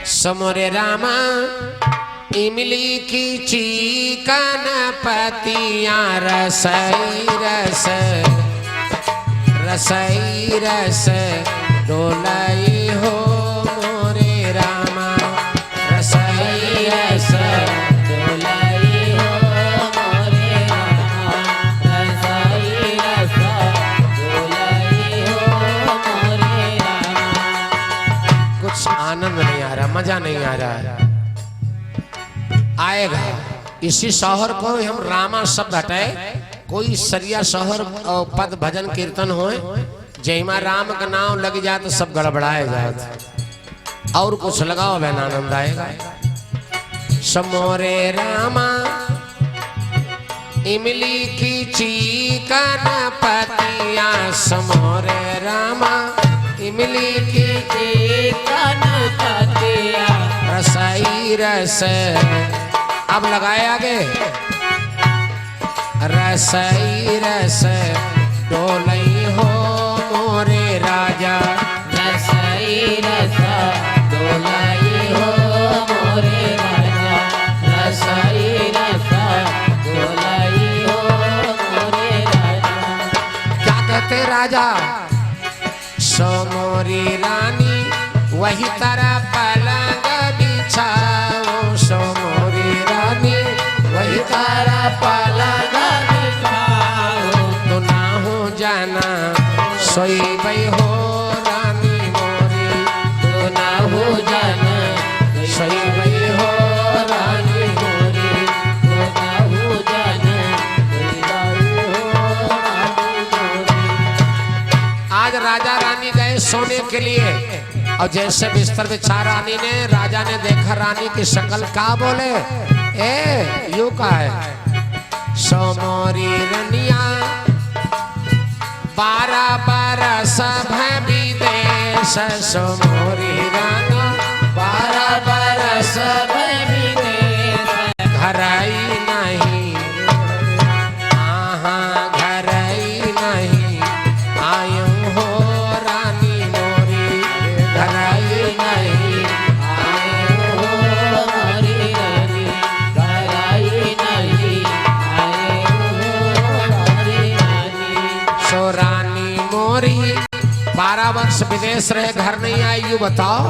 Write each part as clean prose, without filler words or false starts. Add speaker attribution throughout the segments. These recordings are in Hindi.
Speaker 1: समोरे रामा इमली की चिकन पतियाँ रसई रस रसई रस डोलाई हो मोरे रामा रसई रस डोलाई हो मोरे रामा रसई रस डोलाई हो मोरे रामा। कुछ आनंद नहीं आ रहा, मजा नहीं आ रहा। आएगा इसी शहर को हम रामा शब्द हटाए, कोई सरिया शहर और पद भजन कीर्तन हो जयमा राम का नाम लग जाए तो सब गड़बड़ाए जाए। और कुछ लगाओ बहन आनंद आएगा। समोरे रामा इमली की चिकन पतियाँ समोरे रामा इमली की चिकन पतियाँ रसई रस। अब लगाए आगे रसई रस डोलई हो मोरे राजा रसई रस डोलई हो मोरे राजा रसई रस डोलई हो मोरे राजा। क्या कहते राजा सो मोरी रानी वही तरह पलंग बिछाओ सो मोरी रानी वही तरह पलंग बिछाओ तो ना हो जाना सोई बई हो रानी मोरी तो ना हो जाना सोई बई हो रानी मोरी तो ना हो जाना सोई बई हो रानी मोरी। आज राजा रानी गए सोने के लिए और जैसे बिस्तर बिछा रानी ने राजा ने देखा रानी की शक्ल का बोले ए यू का है सो मोरी रनिया 12 बरस विदेश सो मोरी रानी 12 बरस विदेश घर आई नहीं घर आई नहीं आयू हो रानी मोरी घर आई नहीं आयू हो मोरी रानी घर आई नहीं आयू हो मोरी रानी। सो रानी मोरी 12 वर्ष विदेश रहे घर नहीं आई यू बताओ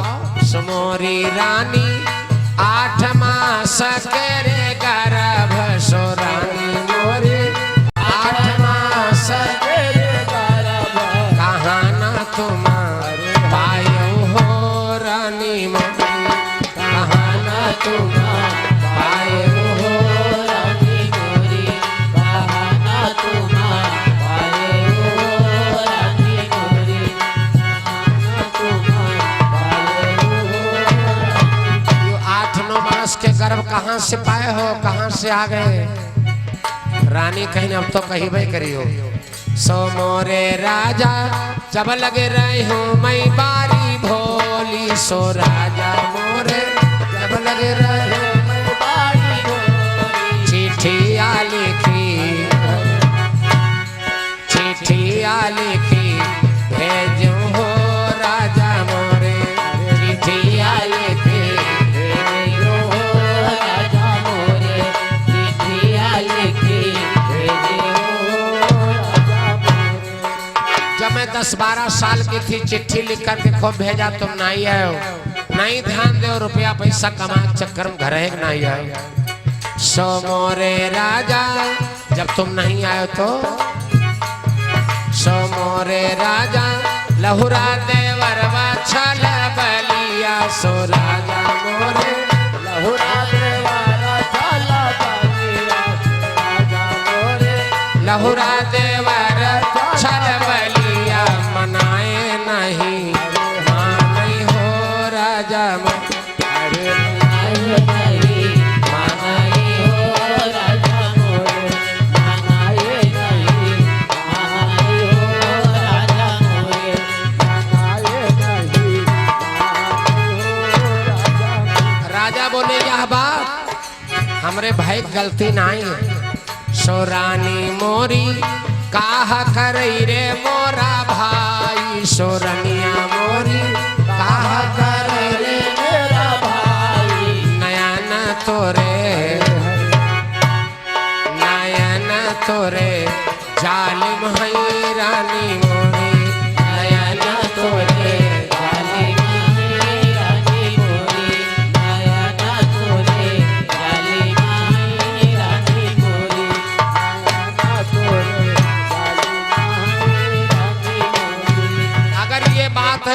Speaker 1: सो मोरी रानी 8 मास के रे गर्भ सो रानी मोरी 8 मास के रे गर्भ कहाँ ना तुम्हारे पायो हो रानी मोरी कहाँ ना तुम्हारे पायो हो रानी मोरी कहाँ ना तुम्हारे पायो हो रानी मोरी कहाँ ना तुम्हारे पायो हो। 8-9 बरस के गर्भ कहाँ से पाए हो कहाँ से आ गए रानी कहीं अब तो कहीं भाई करी हो। सो मोरे राजा जब लगे रही हूँ मैं बारी भोली सो राजा मोरे जब लगे रही हूँ मैं बारी भोली चिट्ठिया लिखी भेजू हो राजा मोरे चिट्ठिया लिखी भेजू हो राजा मोरे चिट्ठिया लिखी भेजू हो राजा मोरे। जब मैं 10-12 साल की थी चिट्ठी लिख कर के खूब भेजा तुम नहीं आए हो नहीं ध्यान दे रुपया पैसा कमा चक्कर में घर है नहीं आए सो मोरे राजा जब तुम नहीं आए तो सो मोरे राजा लहुरा देवरवा छल बलिया सो राजा मोरे लहुरा देवरा छल बलिया राजा मोरे लहुरा देवरा छल बलिया मनाए नहीं माने हो राजा अरे नहीं मानाए हो राजा मोरे मानाए नहीं मानाए हो राजा मोरे मानाए नहीं मानाए हो राजा। राजा बोले यह बात हमरे भाई गलती नहीं है सो रानी मोरी काहा करई रे मोरा भाई सो रनिया मोरी काहा करई रे मेरा भाई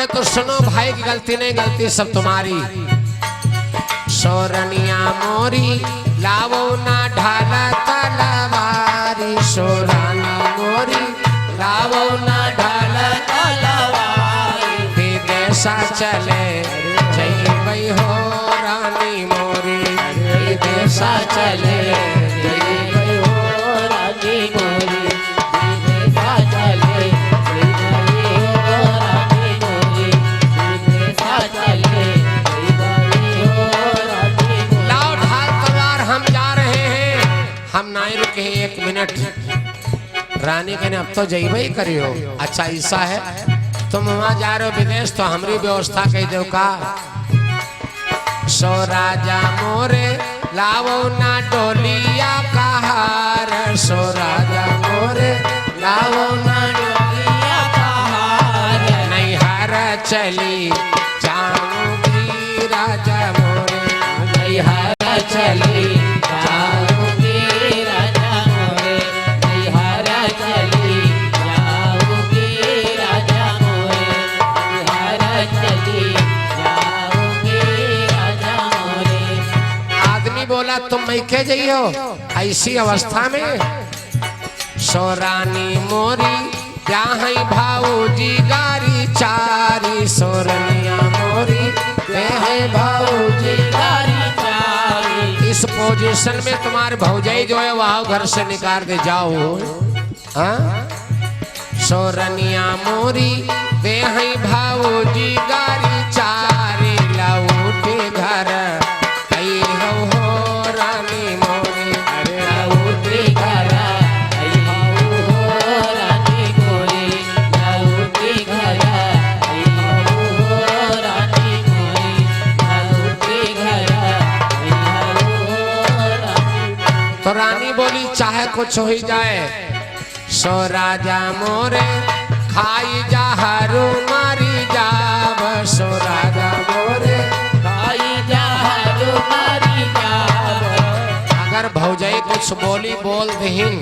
Speaker 1: बोले तो सुनो भाई की गलती नहीं, गलती सब तुम्हारी। सोरनिया मोरी लावो ना ढाला तलवारी, सोरानी मोरी लावो ना ढाला तलवारी, विदेशा चले जय भई हो रानी मोरी, विदेशा चले जय भई हो रानी मोरी, विदेशा चले जय भई हो रानी मोरी, विदेशा चले जय भई हो रानी मोरी। लाओ ढाल तलवार, हम जा रहे हैं, हम नहीं रुके हैं 1 मिनट। रानी कहने अब तो जई भई करियो। अच्छा ऐसा है, तुम वहां जा रहे हो विदेश तो हमारी व्यवस्था कह दो का। सो राजा मोरे लावो ना डोलिया का हार, सो राजा मोरे लावो ना डोलिया का हार, नहीं हार चली जाऊंगी राजा मोरे, नहीं हार चली जाऊंगी राजा मोरे, नहीं हार चली जाऊंगी राजा मोरे, नहीं हार चली जाऊंगी राजा मोरे। आदमी बोला तुम मैके जइयो ऐसी अवस्था में। सोरानी मोरी ब्याहई भाऊजी गारी चारी, सोरनिया मोरी ब्याहई भाऊजी गारी चारी। इस पोजीशन में तुम्हारे भौजाई जो है वहां घर से निकाल दे जाओ। हाँ? सोरनिया मोरी ब्याहई भाऊजी गारी चारी, लौटे घर आई हो रानी मोरी, लौटे घर आई हो रानी मोरी, लौटे घर आई हो रानी मोरी, लौटे घर आई हो रानी। तो रानी बोली चाहे कुछ हो ही जाए, सो राजा मोरे खाई जा हरू मारी जाब, सो राजा मोरे खाई जा हरू मारी जाब। अगर भौजाई कुछ बोली बोल दहीन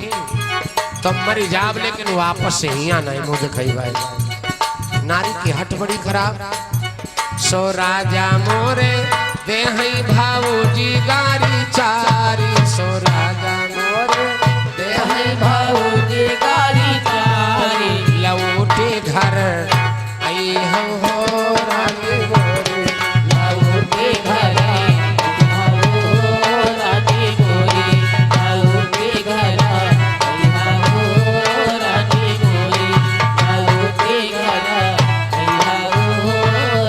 Speaker 1: तो मरी जाब, लेकिन वापस से ही आना है मुझे कही भाई। नारी की हट बड़ी खराब। सो राजा मोरे देहई भाऊजी गारी चारी, सो राजा मोरे देहई भाऊजी गारी चारी, लौटे घर आई हो रानी मोरी, लौटे घर आई हो रानी मोरी, लौटे घर आई हो रानी मोरी, लौटे घर आई हो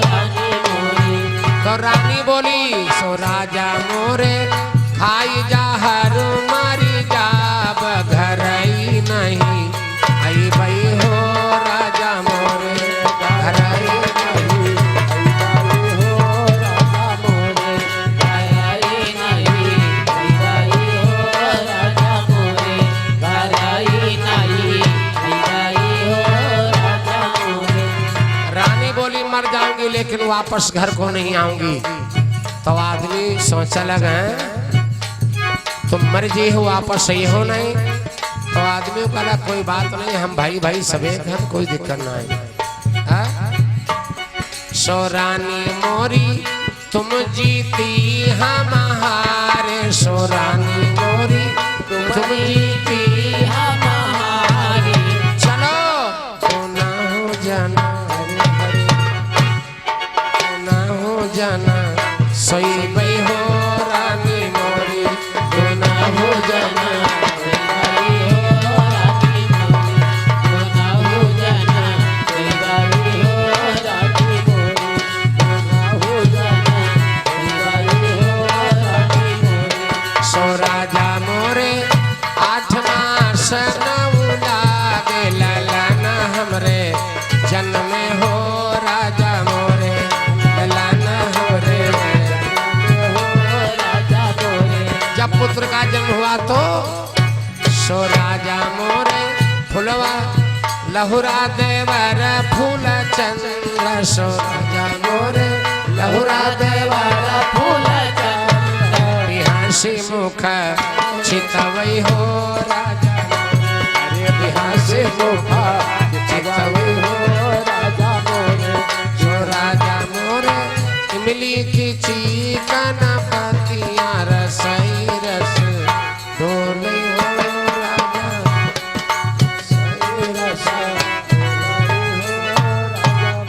Speaker 1: रानी मोरी। तो रानी बोली सो राजा मोरे खाई जा हरू मारी जाब, घर आई नहीं आई भई हो राजा मोरे, घर आई नहीं आई भई हो राजा मोरे, घर आई नहीं आई भई हो राजा मोरे, घर आई नहीं आई भई हो राजा मोरे। रानी बोली मर जाऊंगी लेकिन वापस घर को नहीं आऊंगी। तो आदमी सोचा लगा तुम मर जी हो वापस सही हो नहीं। तो आदमी को कहा कोई बात नहीं, हम भाई भाई सबे हम कोई दिक्कत ना है। सो रानी मोरी तुम जीती हम हारे, सो रानी मोरी तुम जीती हम हारे, चलो तो ना हो जाना, ना हो जाना सोई भई हो रानी मोरी, तो ना हो जाना पुत्र का जन्म हुआ तो सो राजा मोरे फुलवा लहुरा देवर फूल चंद्र, सो राजा मोरे लहुरा देवर फूल चंद्र, हंसी मुख चितवई हो